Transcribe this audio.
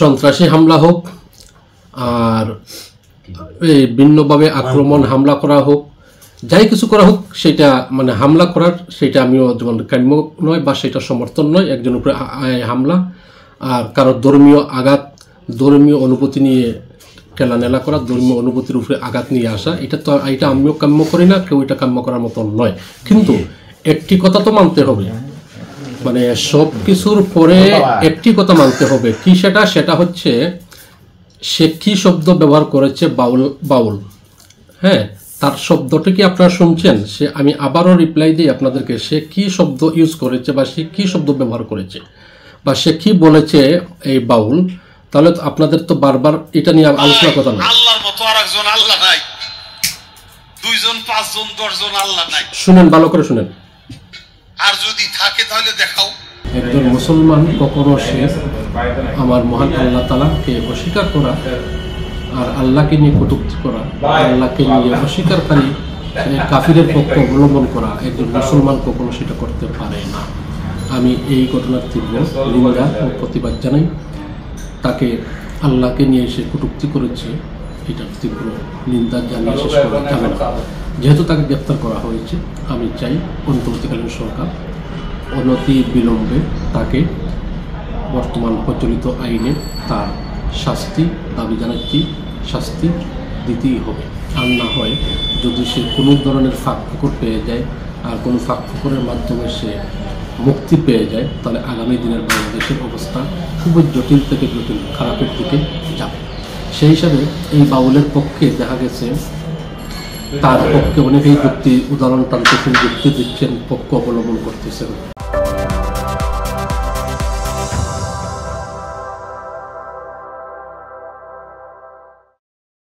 সন্ত্রাসী হামলা হোক আর এই ভিন্নভাবে আক্রমণ হামলা করা হোক, যাই কিছু করা হোক, সেটা মানে হামলা করার সেটা আমিও যেমন কাম্য নয় বা সেটা সমর্থন নয়, একজনের উপরে হামলা আর কারোর ধর্মীয় আঘাত, ধর্মীয় অনুভূতি নিয়ে কেলানেলা করা, ধর্মীয় অনুভূতির উপরে আঘাত নিয়ে আসা, এটা আমিও কাম্য করি না, কেউ এটা কাম্য করার মতো নয়। কিন্তু একটি কথা তো মানতে হবে, মানে সব কিছুর পরে একটি কথা মানতে হবে, কি সেটা হচ্ছে সে কি শব্দ ব্যবহার করেছে, বাউল। হ্যাঁ, তার শব্দটি কি আপনারা শুনছেন? আমি আবারও রিপ্লাই দিই আপনাদেরকে, সে কি শব্দ ইউজ করেছে বা সে কি শব্দ ব্যবহার করেছে বা সে কি বলেছে এই বাউল, তাহলে আপনাদের তো বারবার এটা নিয়ে আলোচনা কথা না। আল্লাহর মতো আরেকজন আল্লাহ নাই, দুইজন, পাঁচজন, 10 জন আল্লাহ নাই। শুনেন, ভালো করে শুনেন। আর যদি থাকে তাহলে দেখাও। একজন মুসলমান কখনো সে আমার মহান আল্লাহ তাআলাকে অস্বীকার করা আর আল্লাহকে নিয়ে কটূক্তি করা, আল্লাহকে নিয়ে অস্বীকারী কাফিরের পক্ষ অবলম্বন করা, একজন মুসলমান কখনো সেটা করতে পারে না। আমি এই ঘটনার তীব্র নিন্দা ও প্রতিবাদ জানাই। তাকে আল্লাহকে নিয়ে সে কটূক্তি করেছে, এটার তীব্র নিন্দা জানিয়ে শেষ করা যাবে না। যেহেতু তাকে গ্রেপ্তার করা হয়েছে, আমি চাই অন্তর্বর্তীকালীন সরকার অনতি বিলম্বে তাকে বর্তমান প্রচলিত আইনে তার শাস্তি দাবি জানাচ্ছি, শাস্তি দিতেই হবে। আর না হয় যদি সে কোনো ধরনের ফাঁকফোকর পেয়ে যায় আর কোনো ফাঁকফোকরের মাধ্যমে সে মুক্তি পেয়ে যায়, তাহলে আগামী দিনের বাংলাদেশের অবস্থা খুবই জটিল থেকে জটিল খারাপের দিকে যাবে। সেই হিসাবে এই বাউলের পক্ষে দেখা গেছে তার পক্ষে অনেকেই যুক্তি উদাহরণ টানতেছেন, যুক্তি দিচ্ছেন, পক্ষ অবলম্বন করতেছেন।